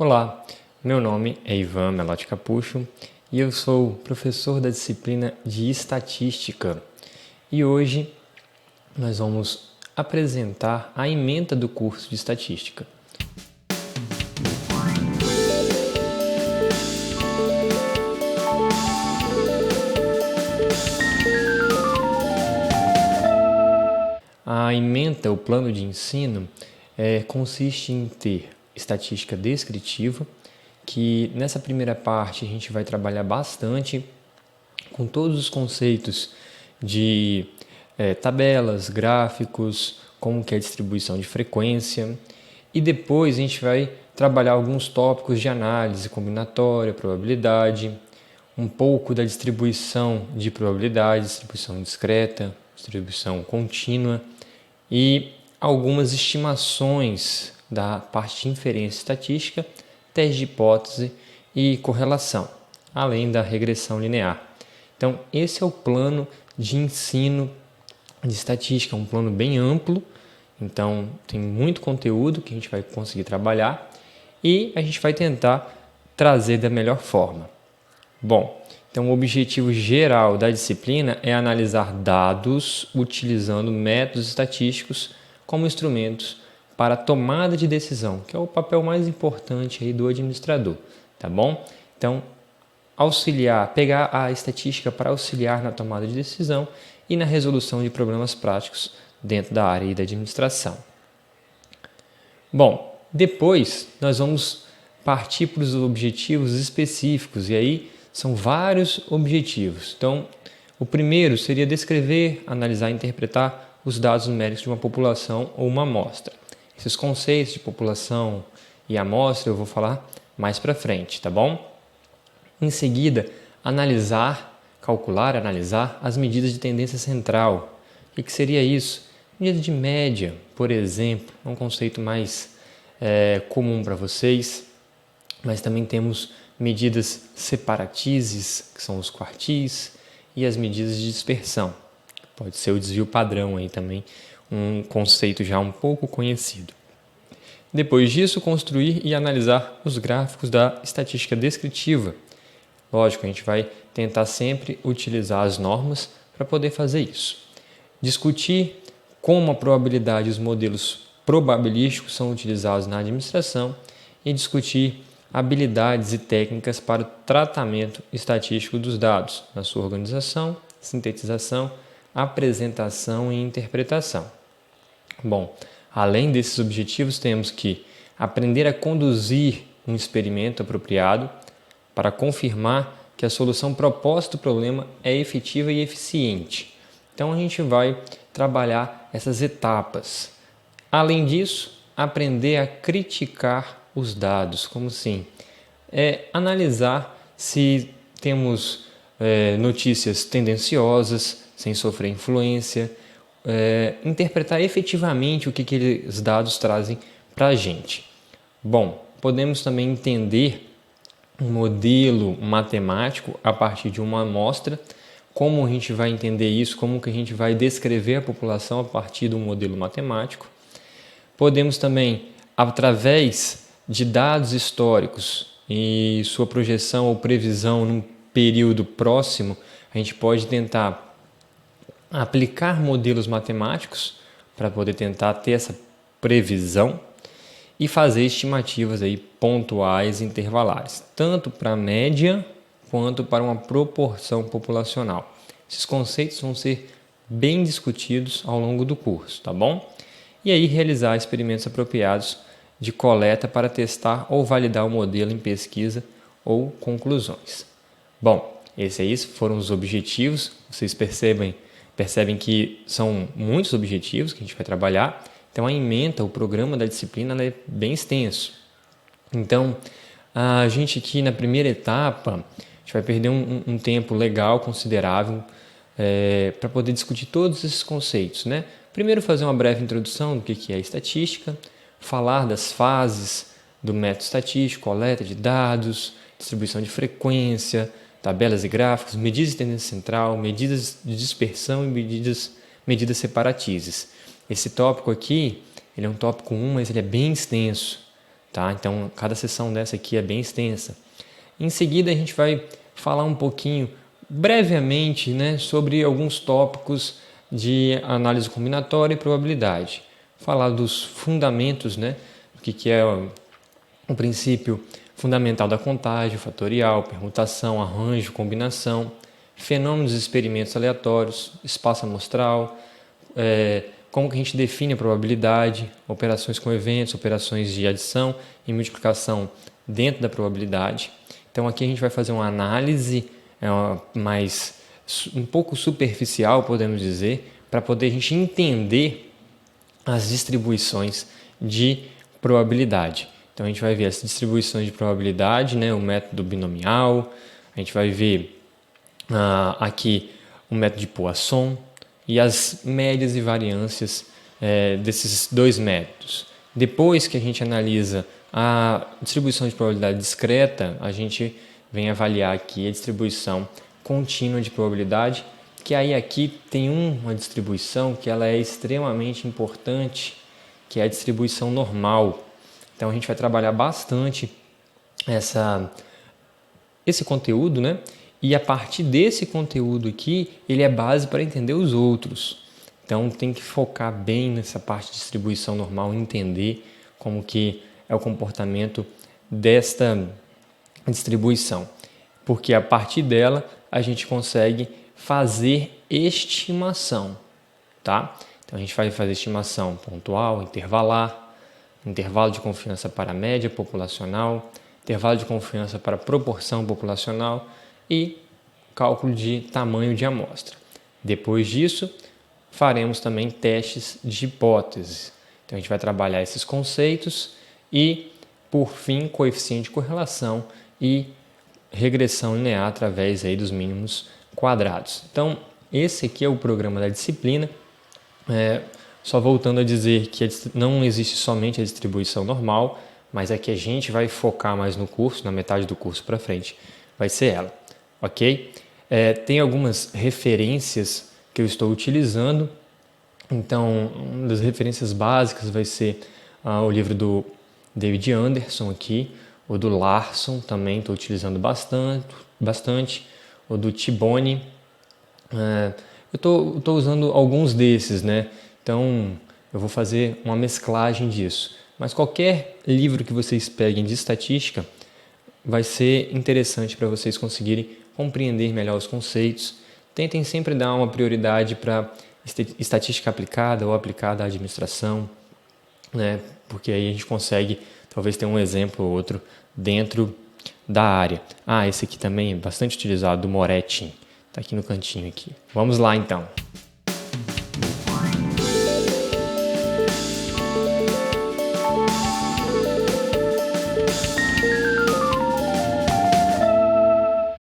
Olá, meu nome é Ivan Melotti Capucho e eu sou professor da disciplina de Estatística. E hoje nós vamos apresentar a ementa do curso de Estatística. A ementa, o plano de ensino, consiste em ter estatística descritiva, que nessa primeira parte a gente vai trabalhar bastante com todos os conceitos de tabelas, gráficos, como que é a distribuição de frequência, e depois a gente vai trabalhar alguns tópicos de análise combinatória, probabilidade, um pouco da distribuição de probabilidade, distribuição discreta, distribuição contínua e algumas estimações da parte de inferência estatística, teste de hipótese e correlação, além da regressão linear. Então, esse é o plano de ensino de estatística, um plano bem amplo, então tem muito conteúdo que a gente vai conseguir trabalhar e a gente vai tentar trazer da melhor forma. Bom, então o objetivo geral da disciplina é analisar dados utilizando métodos estatísticos como instrumentos para a tomada de decisão, que é o papel mais importante aí do administrador, tá bom? Então, pegar a estatística para auxiliar na tomada de decisão e na resolução de problemas práticos dentro da área da administração. Bom, depois nós vamos partir para os objetivos específicos e aí são vários objetivos. Então, o primeiro seria descrever, analisar e interpretar os dados numéricos de uma população ou uma amostra. Esses conceitos de população e amostra eu vou falar mais para frente, tá bom? Em seguida, analisar as medidas de tendência central. O que seria isso? Medida de média, por exemplo, é um conceito mais comum para vocês, mas também temos medidas separatizes, que são os quartis, e as medidas de dispersão, que pode ser o desvio padrão aí também, um conceito já um pouco conhecido. Depois disso, construir e analisar os gráficos da estatística descritiva. Lógico, a gente vai tentar sempre utilizar as normas para poder fazer isso. Discutir como a probabilidade e os modelos probabilísticos são utilizados na administração e discutir habilidades e técnicas para o tratamento estatístico dos dados, na sua organização, sintetização, apresentação e interpretação. Bom, além desses objetivos, temos que aprender a conduzir um experimento apropriado para confirmar que a solução proposta do problema é efetiva e eficiente. Então, a gente vai trabalhar essas etapas. Além disso, aprender a criticar os dados, como assim? Analisar se temos notícias tendenciosas, sem sofrer influência, interpretar efetivamente o que aqueles dados trazem para a gente. Bom, podemos também entender um modelo matemático a partir de uma amostra, como a gente vai entender isso, como que a gente vai descrever a população a partir de um modelo matemático. Podemos também, através de dados históricos e sua projeção ou previsão num período próximo, a gente pode tentar aplicar modelos matemáticos para poder tentar ter essa previsão e fazer estimativas aí pontuais e intervalares, tanto para a média quanto para uma proporção populacional. Esses conceitos vão ser bem discutidos ao longo do curso, tá bom? E aí realizar experimentos apropriados de coleta para testar ou validar o modelo em pesquisa ou conclusões. Bom, esses foram os objetivos. Vocês percebem que são muitos objetivos que a gente vai trabalhar. Então, a ementa, o programa da disciplina, é bem extenso. Então, a gente aqui na primeira etapa, a gente vai perder um tempo legal, considerável, para poder discutir todos esses conceitos, né? Primeiro, fazer uma breve introdução do que é estatística, falar das fases do método estatístico, coleta de dados, distribuição de frequência, tabelas e gráficos, medidas de tendência central, medidas de dispersão e medidas separatizes. Esse tópico aqui, ele é um tópico 1, mas ele é bem extenso. tá? Então, cada sessão dessa aqui é bem extensa. Em seguida, a gente vai falar um pouquinho, brevemente, né, sobre alguns tópicos de análise combinatória e probabilidade. Falar dos fundamentos, né, o que é o princípio fundamental da contagem, fatorial, permutação, arranjo, combinação, fenômenos e experimentos aleatórios, espaço amostral, como que a gente define a probabilidade, operações com eventos, operações de adição e multiplicação dentro da probabilidade. Então aqui a gente vai fazer uma análise um pouco superficial, podemos dizer, para poder a gente entender as distribuições de probabilidade. Então a gente vai ver as distribuições de probabilidade, né, o método binomial, a gente vai ver aqui o método de Poisson e as médias e variâncias desses dois métodos. Depois que a gente analisa a distribuição de probabilidade discreta, a gente vem avaliar aqui a distribuição contínua de probabilidade, que aí aqui tem uma distribuição que ela é extremamente importante, que é a distribuição normal. Então a gente vai trabalhar bastante esse conteúdo, né? E a partir desse conteúdo aqui, ele é base para entender os outros. Então tem que focar bem nessa parte de distribuição normal, entender como que é o comportamento desta distribuição. Porque a partir dela a gente consegue fazer estimação, tá? Então a gente vai fazer estimação pontual, intervalar, intervalo de confiança para a média populacional, intervalo de confiança para a proporção populacional e cálculo de tamanho de amostra. Depois disso, faremos também testes de hipóteses. Então a gente vai trabalhar esses conceitos e, por fim, coeficiente de correlação e regressão linear através aí dos mínimos quadrados. Então, esse aqui é o programa da disciplina. Só voltando a dizer que não existe somente a distribuição normal, mas é que a gente vai focar mais no curso, na metade do curso para frente, vai ser ela, ok? Tem algumas referências que eu estou utilizando. Então, uma das referências básicas vai ser o livro do David Anderson aqui, o do Larson também estou utilizando bastante, o do Tibone. Eu estou usando alguns desses, né? Então, eu vou fazer uma mesclagem disso. Mas qualquer livro que vocês peguem de estatística vai ser interessante para vocês conseguirem compreender melhor os conceitos. Tentem sempre dar uma prioridade para estatística aplicada ou aplicada à administração, né? Porque aí a gente consegue talvez ter um exemplo ou outro dentro da área. Esse aqui também é bastante utilizado, do Moretti. Está aqui no cantinho aqui. Vamos lá então.